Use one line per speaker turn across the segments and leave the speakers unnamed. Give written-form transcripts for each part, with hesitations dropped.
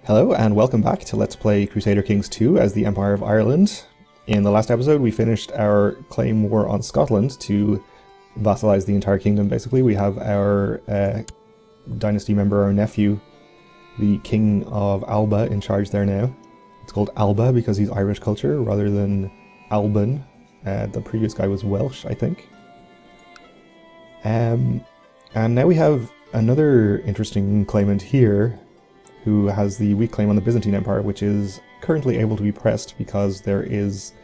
Hello and welcome back to Let's Play Crusader Kings 2 as the Empire of Ireland. In the last episode we finished our claim war on Scotland to vassalize the entire kingdom basically. We have our dynasty member, our nephew, the King of Alba, in charge there now. It's called Alba because he's Irish culture rather than Alban. The previous guy was Welsh, I think. And now we have another interesting claimant here who has the weak claim on the Byzantine Empire, which is currently able to be pressed because there is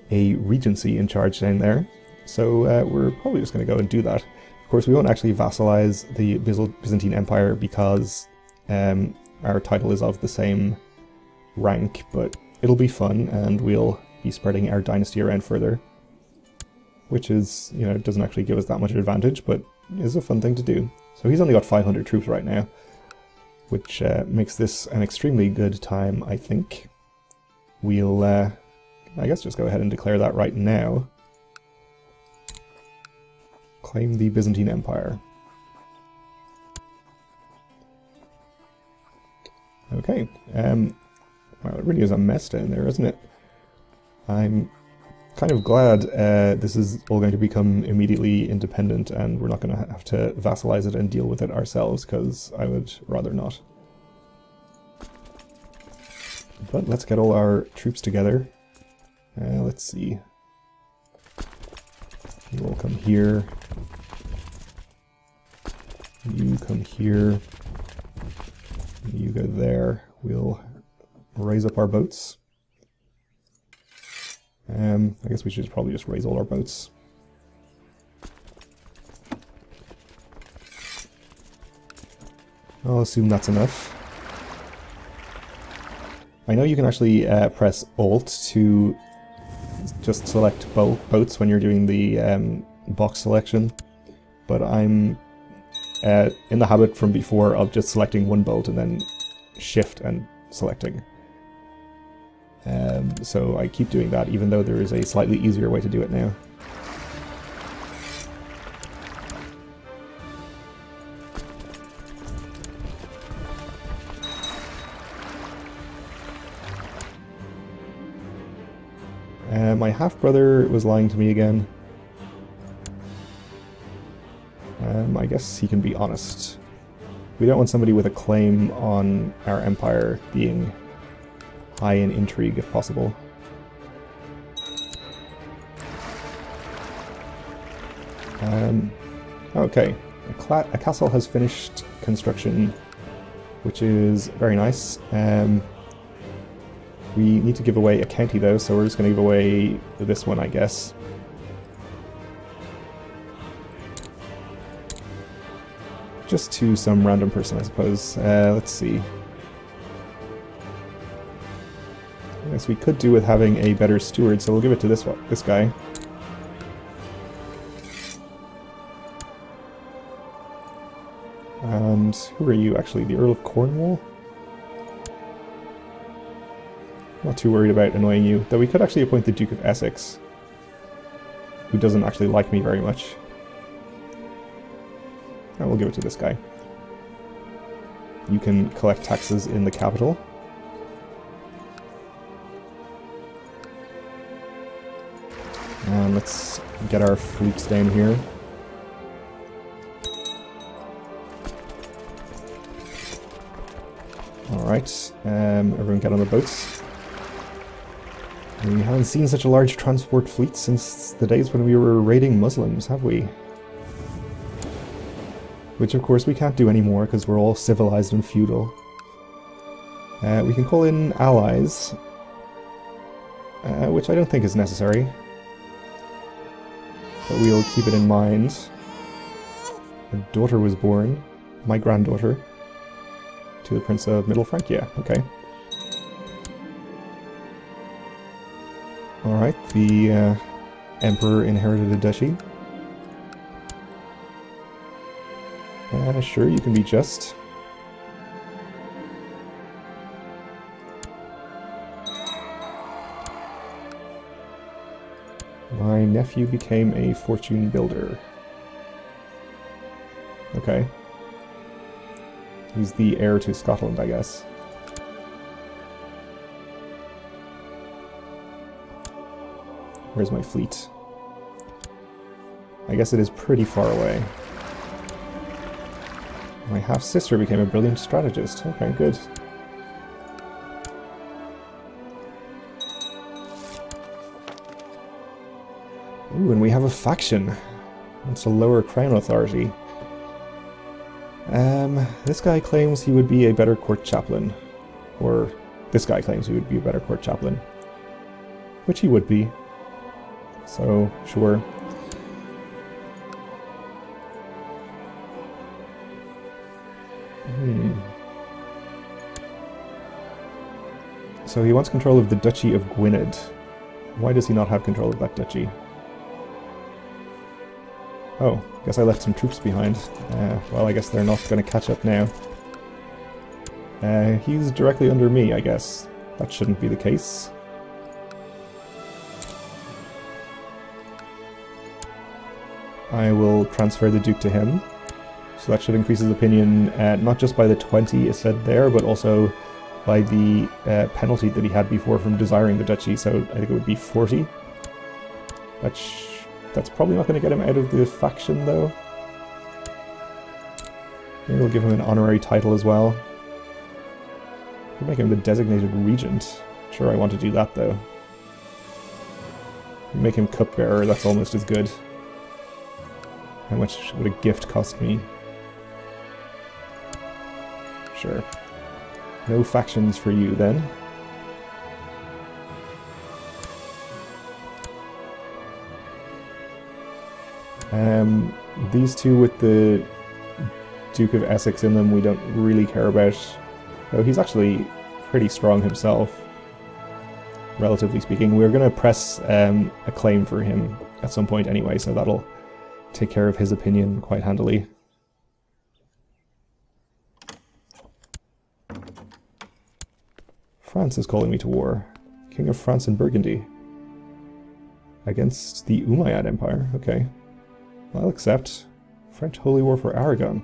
a regency in charge down there. So we're probably just going to go and do that. Of course, we won't actually vassalize the Byzantine Empire because our title is of the same rank, but it'll be fun and we'll be spreading our dynasty around further. Which is, you know, doesn't actually give us that much advantage, but is a fun thing to do. So he's only got 500 troops right now, which makes this an extremely good time, I think. We'll, I guess, just go ahead and declare that right now. Claim the Byzantine Empire. Okay, well, it really is a mess down there, isn't it? I'm kind of glad this is all going to become immediately independent and we're not going to have to vassalize it and deal with it ourselves, because I would rather not. But let's get all our troops together. Let's see. You all come here. You come here. You go there. We'll raise up our boats. I guess we should probably just raise all our boats. I'll assume that's enough. I know you can actually press Alt to just select boats when you're doing the box selection, but I'm in the habit from before of just selecting one boat and then Shift and selecting. So I keep doing that, even though there is a slightly easier way to do it now. My half-brother was lying to me again. I guess he can be honest. We don't want somebody with a claim on our empire being high in intrigue, if possible. Okay, a castle has finished construction, which is very nice. We need to give away a county though, so we're just going to give away this one, I guess. Just to some random person, I suppose. Let's see. I guess we could do with having a better steward, so we'll give it to this guy. And who are you, actually? The Earl of Cornwall? Not too worried about annoying you, though we could actually appoint the Duke of Essex, who doesn't actually like me very much. And we'll give it to this guy. You can collect taxes in the capital. And let's get our fleets down here. Alright, everyone get on the boats. We haven't seen such a large transport fleet since the days when we were raiding Muslims, have we? Which of course we can't do anymore because we're all civilized and feudal. We can call in allies, which I don't think is necessary. But we'll keep it in mind. A daughter was born, my granddaughter, to the Prince of Middle Francia. Okay. Alright, the Emperor inherited a duchy. Sure, you can be just. My nephew became a fortune builder. Okay. He's the heir to Scotland, I guess. Where's my fleet? I guess it is pretty far away. My half-sister became a brilliant strategist. Okay, good. Ooh, and we have a faction. It's a lower crown authority. This guy claims he would be a better court chaplain. Or, this guy claims he would be a better court chaplain. Which he would be. So, sure. So he wants control of the Duchy of Gwynedd. Why does he not have control of that duchy? Oh, guess I left some troops behind. Well, I guess they're not going to catch up now. He's directly under me, I guess. That shouldn't be the case. I will transfer the Duke to him. So that should increase his opinion, not just by the 20 is said there, but also by the penalty that he had before from desiring the duchy, so I think it would be 40. That's probably not going to get him out of the faction, though. Maybe we'll give him an honorary title as well. Could make him the designated regent. Sure, I want to do that, though. Make him cupbearer, that's almost as good. How much would a gift cost me? Sure. No factions for you, then. These two with the Duke of Essex in them we don't really care about. Though he's actually pretty strong himself, relatively speaking. We're going to press a claim for him at some point anyway, so that'll take care of his opinion quite handily. France is calling me to war. King of France and Burgundy. Against the Umayyad Empire, okay. I'll accept. French Holy War for Aragon.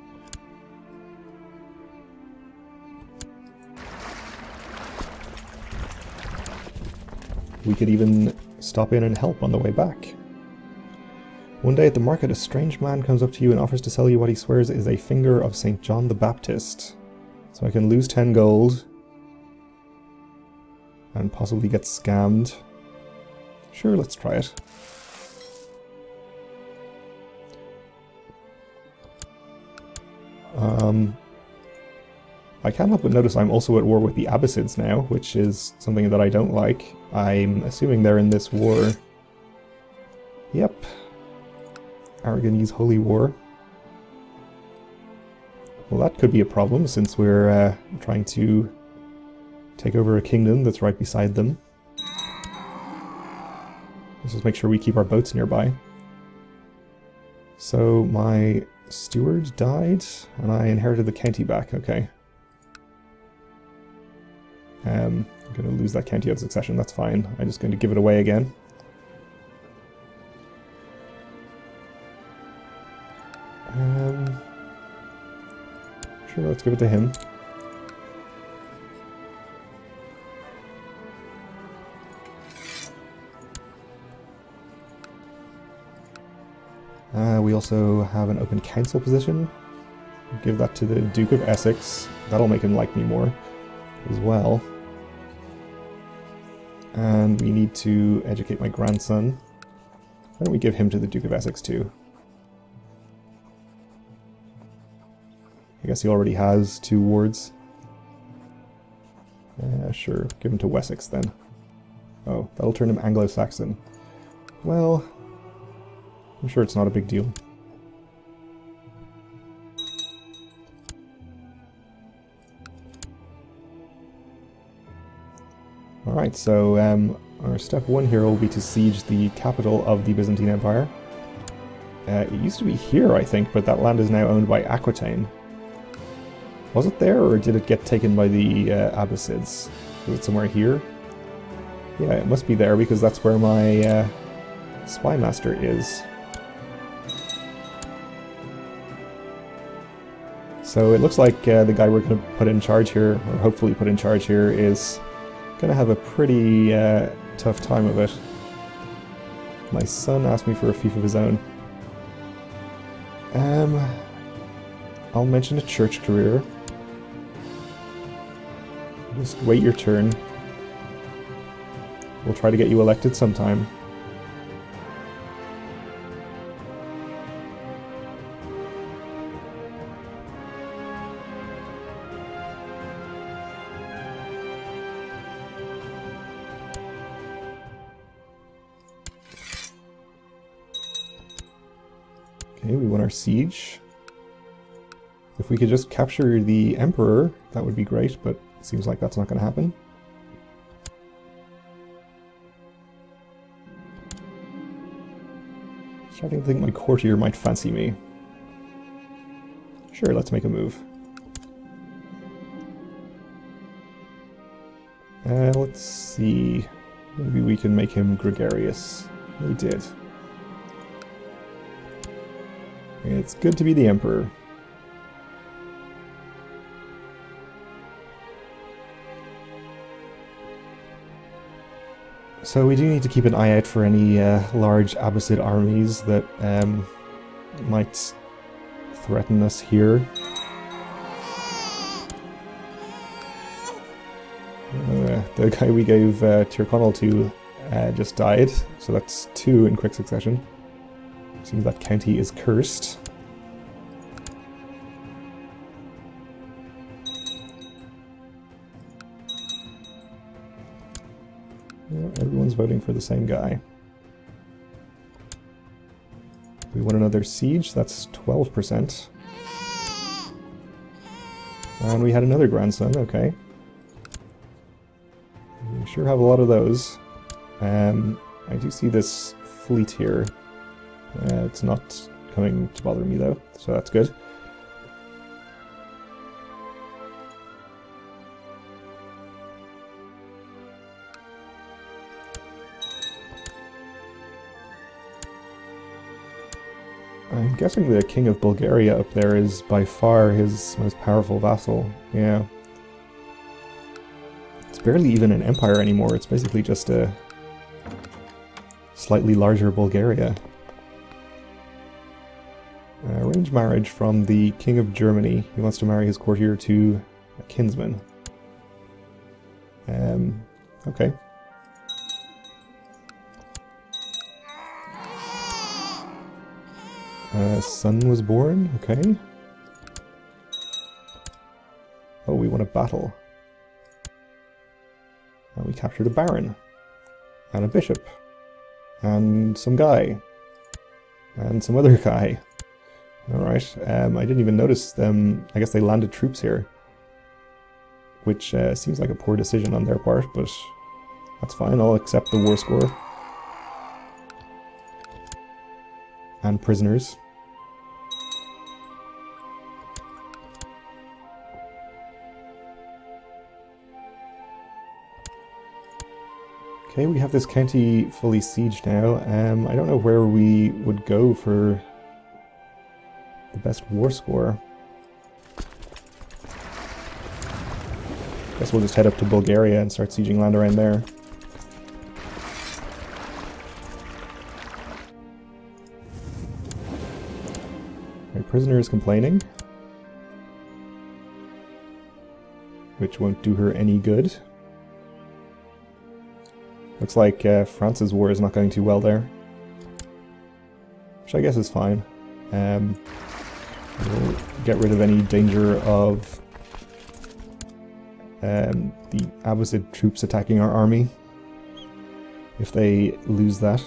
We could even stop in and help on the way back. One day at the market, a strange man comes up to you and offers to sell you what he swears is a finger of St. John the Baptist. So I can lose 10 gold. And possibly get scammed. Sure, let's try it. I can't help but notice I'm also at war with the Abbasids now, which is something that I don't like. I'm assuming they're in this war. Yep. Aragonese Holy War. Well, that could be a problem, since we're trying to take over a kingdom that's right beside them. Let's just make sure we keep our boats nearby. So, my steward died, and I inherited the county back, okay. I'm going to lose that county on succession, that's fine. I'm just going to give it away again. Sure, let's give it to him. We also have an open council position. Give that to the Duke of Essex. That'll make him like me more as well. And we need to educate my grandson. Why don't we give him to the Duke of Essex too? I guess he already has 2 wards. Sure, give him to Wessex then. Oh, that'll turn him Anglo-Saxon. Well, I'm sure it's not a big deal. Alright, so our step 1 here will be to siege the capital of the Byzantine Empire. It used to be here, I think, but that land is now owned by Aquitaine. Was it there, or did it get taken by the Abbasids? Is it somewhere here? Yeah, it must be there, because that's where my spy master is. So it looks like the guy we're going to put in charge here, or hopefully put in charge here, is going to have a pretty tough time of it. My son asked me for a fief of his own. I'll mention a church career. Just wait your turn. We'll try to get you elected sometime. Okay, we won our siege. If we could just capture the Emperor, that would be great, but it seems like that's not going to happen. Starting to think my courtier might fancy me. Sure, let's make a move. Let's see. Maybe we can make him gregarious. We did. It's good to be the Emperor. So we do need to keep an eye out for any large Abbasid armies that might threaten us here. The guy we gave Tyrconnell to just died, so that's 2 in quick succession. Seems that county is cursed. Yeah, everyone's voting for the same guy. We won another siege, that's 12%. And we had another grandson, okay. We sure have a lot of those. I do see this fleet here. It's not coming to bother me though, so that's good. I'm guessing the King of Bulgaria up there is by far his most powerful vassal. Yeah. It's barely even an empire anymore, it's basically just a slightly larger Bulgaria. Arranged marriage from the King of Germany. He wants to marry his courtier to a kinsman. Okay. Son was born, okay. Oh, we won a battle. We captured a baron. And a bishop. And some guy. And some other guy. Alright, I didn't even notice them. I guess they landed troops here. Which seems like a poor decision on their part, but that's fine, I'll accept the war score. And prisoners. Okay, we have this county fully sieged now. I don't know where we would go for the best war score. Guess we'll just head up to Bulgaria and start sieging land around there. My prisoner is complaining, which won't do her any good. Looks like France's war is not going too well there, which I guess is fine. We'll get rid of any danger of the Abbasid troops attacking our army if they lose that.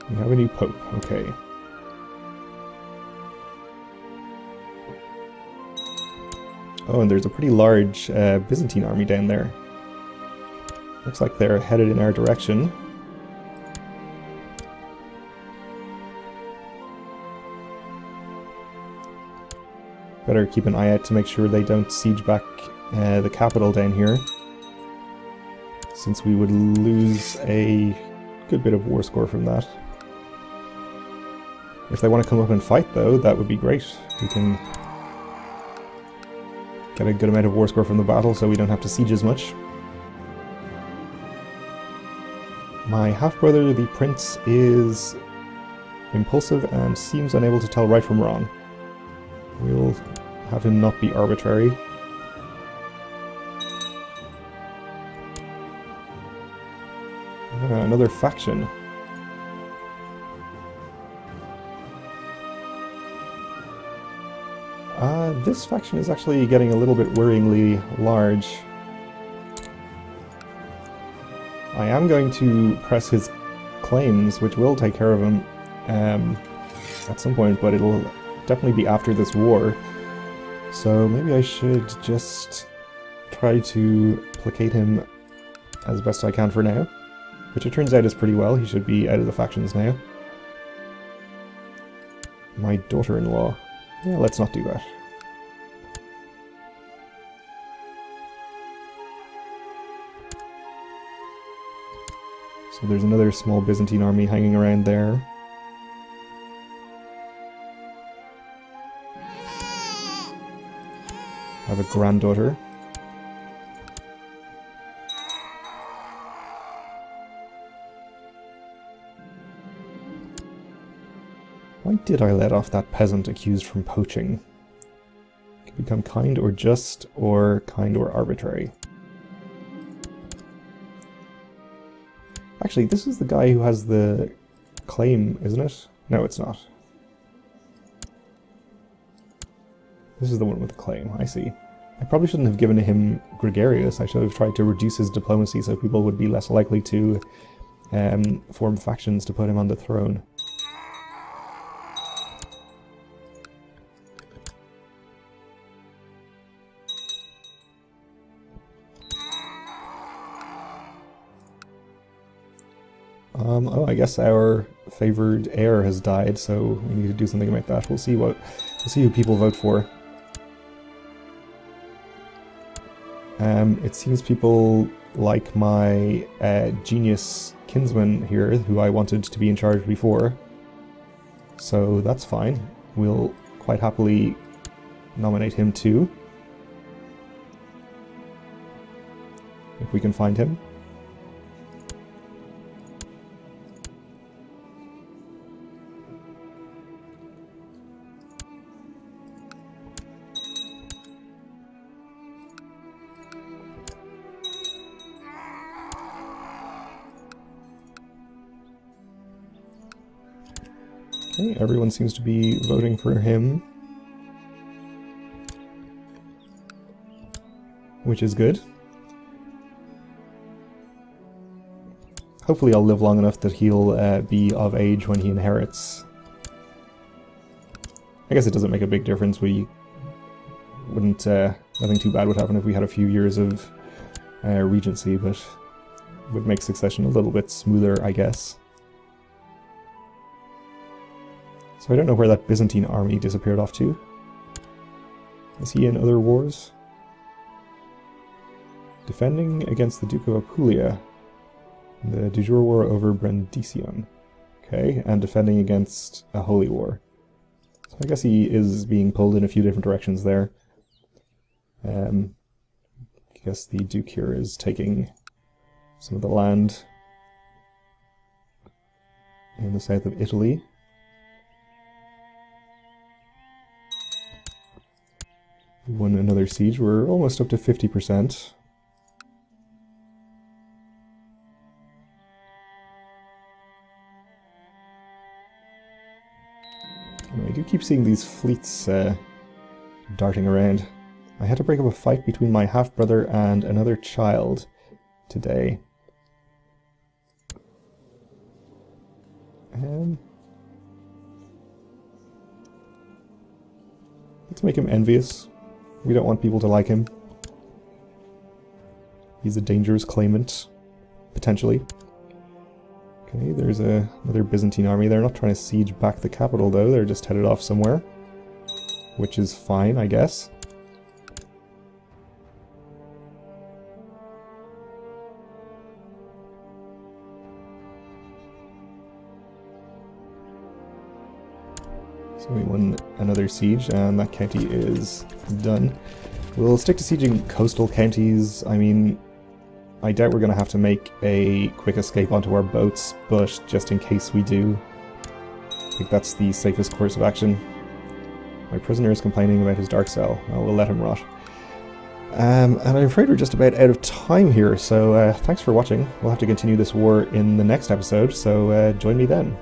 We have a new pope, okay. Oh, and there's a pretty large Byzantine army down there. Looks like they're headed in our direction. Better keep an eye out to make sure they don't siege back the capital down here, since we would lose a good bit of war score from that. If they want to come up and fight though, that would be great. We can get a good amount of war score from the battle so we don't have to siege as much. My half-brother, the prince, is impulsive and seems unable to tell right from wrong. We'll have him not be arbitrary. Another faction. This faction is actually getting a little bit worryingly large. I am going to press his claims, which will take care of him at some point, but it'll definitely be after this war. So maybe I should just try to placate him as best I can for now. Which it turns out is pretty well. He should be out of the factions now. My daughter-in-law. Yeah, let's not do that. So there's another small Byzantine army hanging around there. I have a granddaughter. Why did I let off that peasant accused from poaching? Can become kind or just, or kind or arbitrary. Actually, this is the guy who has the claim, isn't it? No, it's not. This is the one with the claim, I see. I probably shouldn't have given him Gregarious. I should have tried to reduce his diplomacy so people would be less likely to form factions to put him on the throne. Oh, I guess our favored heir has died, so we need to do something about that. We'll see who people vote for. It seems people like my genius kinsman here, who I wanted to be in charge before. So that's fine. We'll quite happily nominate him too. If we can find him. Okay, everyone seems to be voting for him, which is good. Hopefully I'll live long enough that he'll be of age when he inherits. I guess it doesn't make a big difference. We wouldn't, nothing too bad would happen if we had a few years of regency, but would make succession a little bit smoother, I guess. So I don't know where that Byzantine army disappeared off to. Is he in other wars? Defending against the Duke of Apulia. The de jure war over Brandisium. Okay, and defending against a holy war. So I guess he is being pulled in a few different directions there. I guess the Duke here is taking some of the land in the south of Italy. We won another siege. We're almost up to 50%. And I do keep seeing these fleets darting around. I had to break up a fight between my half-brother and another child today. Let's make him envious. We don't want people to like him. He's a dangerous claimant, potentially. Okay, there's another Byzantine army. They're not trying to siege back the capital, though. They're just headed off somewhere. Which is fine, I guess. So we won another siege, and that county is done. We'll stick to sieging coastal counties. I mean, I doubt we're going to have to make a quick escape onto our boats, but just in case we do, I think that's the safest course of action. My prisoner is complaining about his dark cell. Well, we'll let him rot. And I'm afraid we're just about out of time here, so thanks for watching. We'll have to continue this war in the next episode, so join me then.